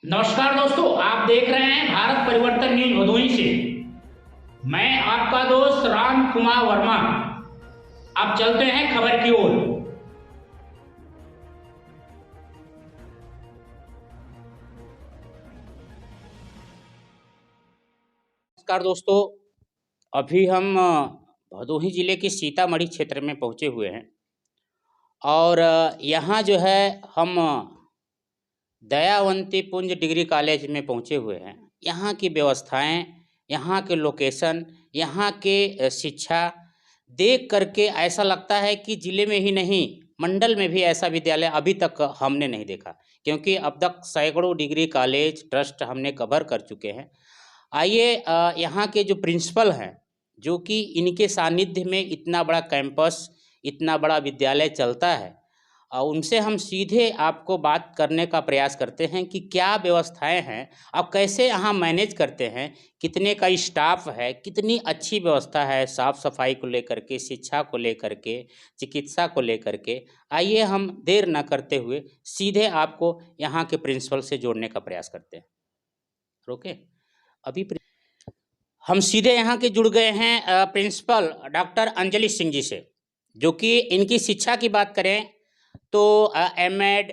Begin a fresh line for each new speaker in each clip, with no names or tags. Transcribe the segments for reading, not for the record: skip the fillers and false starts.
नमस्कार दोस्तों, आप देख रहे हैं भारत परिवर्तन न्यूज भदोही से। मैं आपका दोस्त राम कुमार वर्मा। अब चलते हैं खबर की ओर। नमस्कार दोस्तों, अभी हम भदोही जिले के सीतामढ़ी क्षेत्र में पहुंचे हुए हैं और यहाँ जो है हम दयावंती पुंज डिग्री कॉलेज में पहुंचे हुए हैं। यहाँ की व्यवस्थाएं, यहाँ के लोकेशन, यहाँ के शिक्षा देख करके ऐसा लगता है कि ज़िले में ही नहीं, मंडल में भी ऐसा विद्यालय अभी तक हमने नहीं देखा, क्योंकि अब तक सैकड़ों डिग्री कॉलेज ट्रस्ट हमने कवर कर चुके हैं। आइए यहाँ के जो प्रिंसिपल हैं, जो कि इनके सानिध्य में इतना बड़ा कैंपस, इतना बड़ा विद्यालय चलता है, उनसे हम सीधे आपको बात करने का प्रयास करते हैं कि क्या व्यवस्थाएं हैं, आप कैसे यहाँ मैनेज करते हैं, कितने का स्टाफ है, कितनी अच्छी व्यवस्था है साफ़ सफाई को लेकर के, शिक्षा को लेकर के, चिकित्सा को लेकर के। आइए हम देर न करते हुए सीधे आपको यहाँ के प्रिंसिपल से जोड़ने का प्रयास करते हैं। ओके, अभी हम सीधे यहाँ के जुड़ गए हैं प्रिंसिपल डॉक्टर अंजलि सिंह जी से, जो कि इनकी शिक्षा की बात करें तो एमएड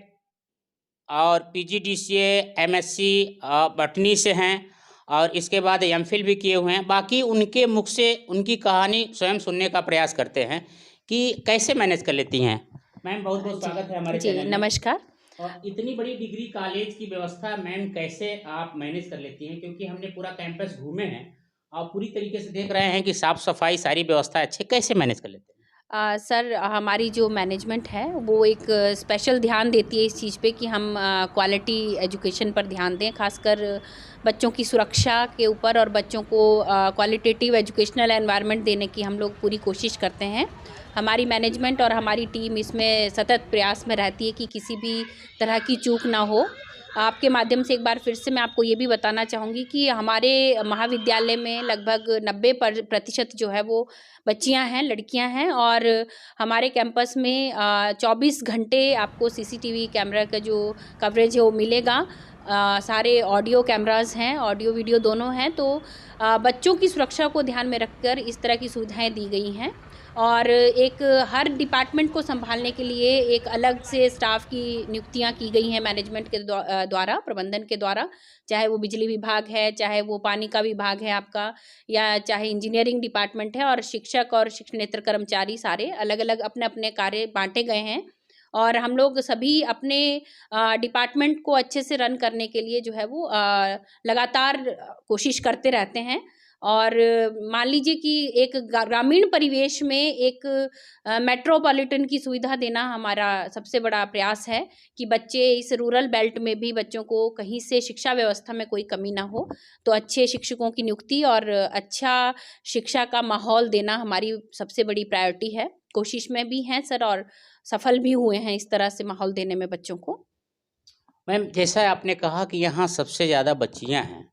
और पीजीडीसीए, एमएससी बॉटनी से हैं और इसके बाद एमफिल भी किए हुए हैं। बाकी उनके मुख से उनकी कहानी स्वयं सुनने का प्रयास करते हैं कि कैसे मैनेज कर लेती हैं। मैम, बहुत बहुत स्वागत है हमारे चैनल में।
नमस्कार।
और इतनी बड़ी डिग्री कॉलेज की व्यवस्था मैम कैसे आप मैनेज कर लेती हैं, क्योंकि हमने पूरा कैंपस घूमे हैं और पूरी तरीके से देख रहे हैं कि साफ़ सफाई सारी व्यवस्था अच्छी, कैसे मैनेज कर लेते हैं?
सर, हमारी जो मैनेजमेंट है वो एक स्पेशल ध्यान देती है इस चीज़ पे कि हम क्वालिटी एजुकेशन पर ध्यान दें, खासकर बच्चों की सुरक्षा के ऊपर और बच्चों को क्वालिटेटिव एजुकेशनल एनवायरनमेंट देने की हम लोग पूरी कोशिश करते हैं। हमारी मैनेजमेंट और हमारी टीम इसमें सतत प्रयास में रहती है कि किसी भी तरह की चूक ना हो। आपके माध्यम से एक बार फिर से मैं आपको ये भी बताना चाहूँगी कि हमारे महाविद्यालय में लगभग 90% जो है वो बच्चियां हैं, लड़कियां हैं और हमारे कैंपस में 24 घंटे आपको सीसीटीवी कैमरा का जो कवरेज है वो मिलेगा। सारे ऑडियो कैमरास हैं, ऑडियो वीडियो दोनों हैं, तो बच्चों की सुरक्षा को ध्यान में रखकर इस तरह की सुविधाएं दी गई हैं। और एक हर डिपार्टमेंट को संभालने के लिए एक अलग से स्टाफ की नियुक्तियां की गई हैं मैनेजमेंट के द्वारा, प्रबंधन के द्वारा, चाहे वो बिजली विभाग है, चाहे वो पानी का विभाग है आपका, या चाहे इंजीनियरिंग डिपार्टमेंट है। और शिक्षक और शिक्षणेतर कर्मचारी सारे अलग अलग अपने अपने कार्य बांटे गए हैं और हम लोग सभी अपने डिपार्टमेंट को अच्छे से रन करने के लिए जो है वो लगातार कोशिश करते रहते हैं। और मान लीजिए कि एक ग्रामीण परिवेश में एक मेट्रोपॉलिटन की सुविधा देना हमारा सबसे बड़ा प्रयास है कि बच्चे इस रूरल बेल्ट में भी बच्चों को कहीं से शिक्षा व्यवस्था में कोई कमी ना हो, तो अच्छे शिक्षकों की नियुक्ति और अच्छा शिक्षा का माहौल देना हमारी सबसे बड़ी प्रायोरिटी है। कोशिश में भी हैं सर और सफल भी हुए हैं इस तरह से माहौल देने में बच्चों को।
मैम, जैसा आपने कहा कि यहाँ सबसे ज़्यादा बच्चियाँ हैं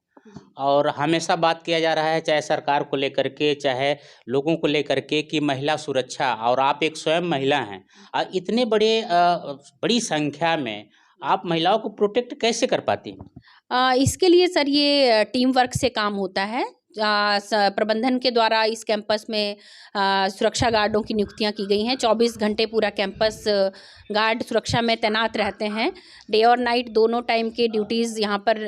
और हमेशा बात किया जा रहा है, चाहे सरकार को लेकर के, चाहे लोगों को लेकर के, कि महिला सुरक्षा, और आप एक स्वयं महिला हैं और इतने बड़ी संख्या में आप महिलाओं को प्रोटेक्ट कैसे कर पाती हैं?
इसके लिए सर ये टीम वर्क से काम होता है। प्रबंधन के द्वारा इस कैंपस में सुरक्षा गार्डों की नियुक्तियां की गई हैं। 24 घंटे पूरा कैंपस गार्ड सुरक्षा में तैनात रहते हैं। डे और नाइट दोनों टाइम के ड्यूटीज़ यहाँ पर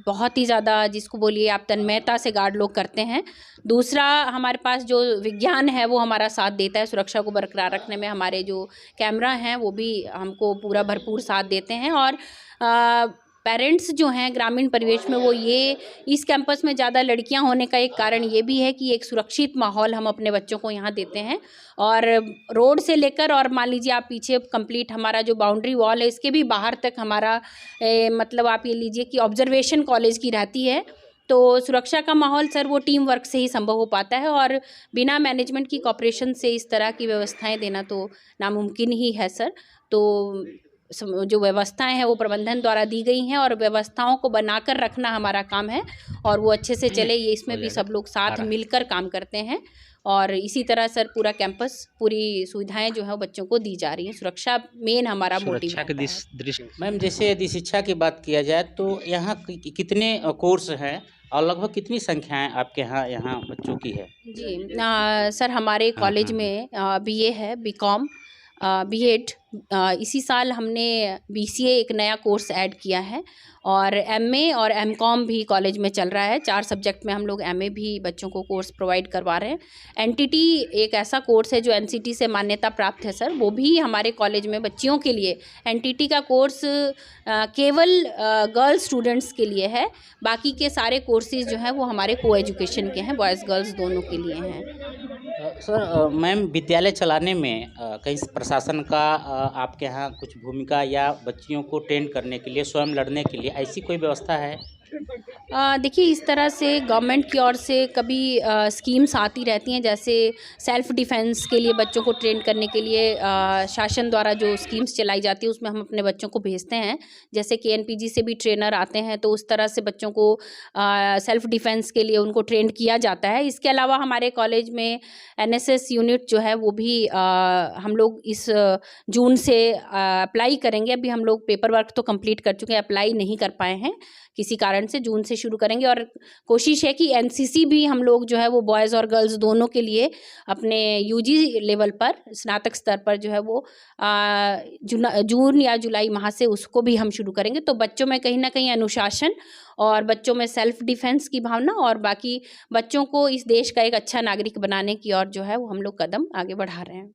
बहुत ही ज़्यादा, जिसको बोलिए आप, तन्मयता से गार्ड लोग करते हैं। दूसरा, हमारे पास जो विज्ञान है वो हमारा साथ देता है सुरक्षा को बरकरार रखने में। हमारे जो कैमरा हैं वो भी हमको पूरा भरपूर साथ देते हैं। और पेरेंट्स जो हैं ग्रामीण परिवेश में, वो ये इस कैंपस में ज़्यादा लड़कियां होने का एक कारण ये भी है कि एक सुरक्षित माहौल हम अपने बच्चों को यहाँ देते हैं। और रोड से लेकर, और मान लीजिए आप पीछे कंप्लीट हमारा जो बाउंड्री वॉल है इसके भी बाहर तक हमारा मतलब आप ये लीजिए कि ऑब्जर्वेशन कॉलेज की रहती है। तो सुरक्षा का माहौल सर वो टीम वर्क से ही संभव हो पाता है और बिना मैनेजमेंट की कॉपरेशन से इस तरह की व्यवस्थाएं देना तो नामुमकिन ही है सर। तो जो व्यवस्थाएं हैं वो प्रबंधन द्वारा दी गई हैं और व्यवस्थाओं को बनाकर रखना हमारा काम है और वो अच्छे से चले, ये इसमें भी सब लोग साथ मिलकर काम करते हैं। और इसी तरह सर पूरा कैंपस, पूरी सुविधाएं जो है वो बच्चों को दी जा रही हैं। सुरक्षा मेन हमारा मोटिव
सुरक्षा के
रहता है।
दृष्टि मैम, जैसे यदि शिक्षा की बात किया जाए तो यहाँ कितने कोर्स हैं और लगभग कितनी संख्याएं आपके यहाँ बच्चों की है?
जी सर हमारे
हाँ
कॉलेज
हाँ हाँ।
में बीए है, बीकॉम, बीएड, इसी साल हमने बीसीए एक नया कोर्स ऐड किया है और एमए और एमकॉम भी कॉलेज में चल रहा है। 4 सब्जेक्ट में हम लोग एमए भी बच्चों को कोर्स प्रोवाइड करवा रहे हैं। एनटीटी एक ऐसा कोर्स है जो एनसीटी से मान्यता प्राप्त है सर, वो भी हमारे कॉलेज में बच्चियों के लिए एनटीटी का कोर्स केवल गर्ल्स स्टूडेंट्स के लिए है। बाकी के सारे कोर्सेज जो हैं वो हमारे को एजुकेशन के हैं, बॉयज़ गर्ल्स दोनों के लिए हैं।
सर मैम, विद्यालय चलाने में कहीं प्रशासन का आपके यहाँ कुछ भूमिका या बच्चियों को ट्रेन करने के लिए, स्वयं लड़ने के लिए ऐसी कोई व्यवस्था है?
देखिए इस तरह से गवर्नमेंट की ओर से कभी स्कीम्स आती रहती हैं, जैसे सेल्फ डिफेंस के लिए बच्चों को ट्रेन करने के लिए शासन द्वारा जो स्कीम्स चलाई जाती है उसमें हम अपने बच्चों को भेजते हैं। जैसे कि एनपीजी से भी ट्रेनर आते हैं, तो उस तरह से बच्चों को सेल्फ डिफेंस के लिए उनको ट्रेन किया जाता है। इसके अलावा हमारे कॉलेज में एनएसएस यूनिट जो है वो भी हम लोग इस जून से अप्लाई करेंगे। अभी हम लोग पेपर वर्क तो कंप्लीट कर चुके हैं, अप्लाई नहीं कर पाए हैं किसी कारण से। जून से शुरू करेंगे और कोशिश है कि एनसीसी भी हम लोग जो है वो बॉयज़ और गर्ल्स दोनों के लिए अपने यूजी लेवल पर, स्नातक स्तर पर जो है वो जून या जुलाई माह से उसको भी हम शुरू करेंगे। तो बच्चों में कहीं ना कहीं अनुशासन और बच्चों में सेल्फ डिफेंस की भावना और बाकी बच्चों को इस देश का एक अच्छा नागरिक बनाने की ओर जो है वो हम लोग कदम आगे बढ़ा रहे हैं।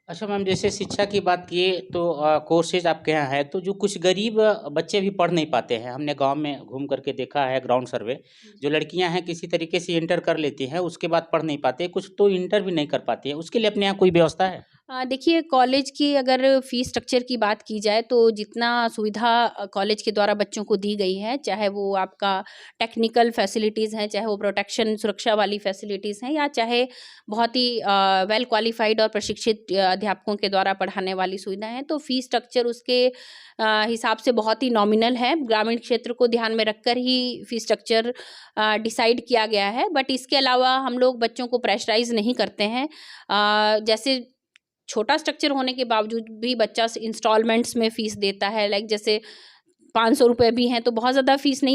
अच्छा मैम, जैसे शिक्षा की बात किए तो कोर्सेज आपके यहाँ है, तो जो कुछ गरीब बच्चे भी पढ़ नहीं पाते हैं, हमने गांव में घूम करके देखा है, ग्राउंड सर्वे, जो लड़कियां हैं किसी तरीके से इंटर कर लेती हैं, उसके बाद पढ़ नहीं पाते, कुछ तो इंटर भी नहीं कर पाती है, उसके लिए अपने यहाँ कोई व्यवस्था है?
देखिए कॉलेज की अगर फ़ीस स्ट्रक्चर की बात की जाए तो जितना सुविधा कॉलेज के द्वारा बच्चों को दी गई है, चाहे वो आपका टेक्निकल फैसिलिटीज़ हैं, चाहे वो प्रोटेक्शन सुरक्षा वाली फैसिलिटीज़ हैं, या चाहे बहुत ही वेल क्वालिफाइड और प्रशिक्षित अध्यापकों के द्वारा पढ़ाने वाली सुविधाएं हैं, तो फ़ीस स्ट्रक्चर उसके हिसाब से बहुत ही नॉमिनल है। ग्रामीण क्षेत्र को ध्यान में रखकर ही फ़ीस स्ट्रक्चर डिसाइड किया गया है। बट इसके अलावा हम लोग बच्चों को प्रेशराइज़ नहीं करते हैं। जैसे छोटा स्ट्रक्चर होने के बावजूद भी बच्चा इंस्टॉलमेंट्स में फ़ीस देता है, लाइक जैसे 500 रुपये भी हैं तो बहुत ज़्यादा फ़ीस नहीं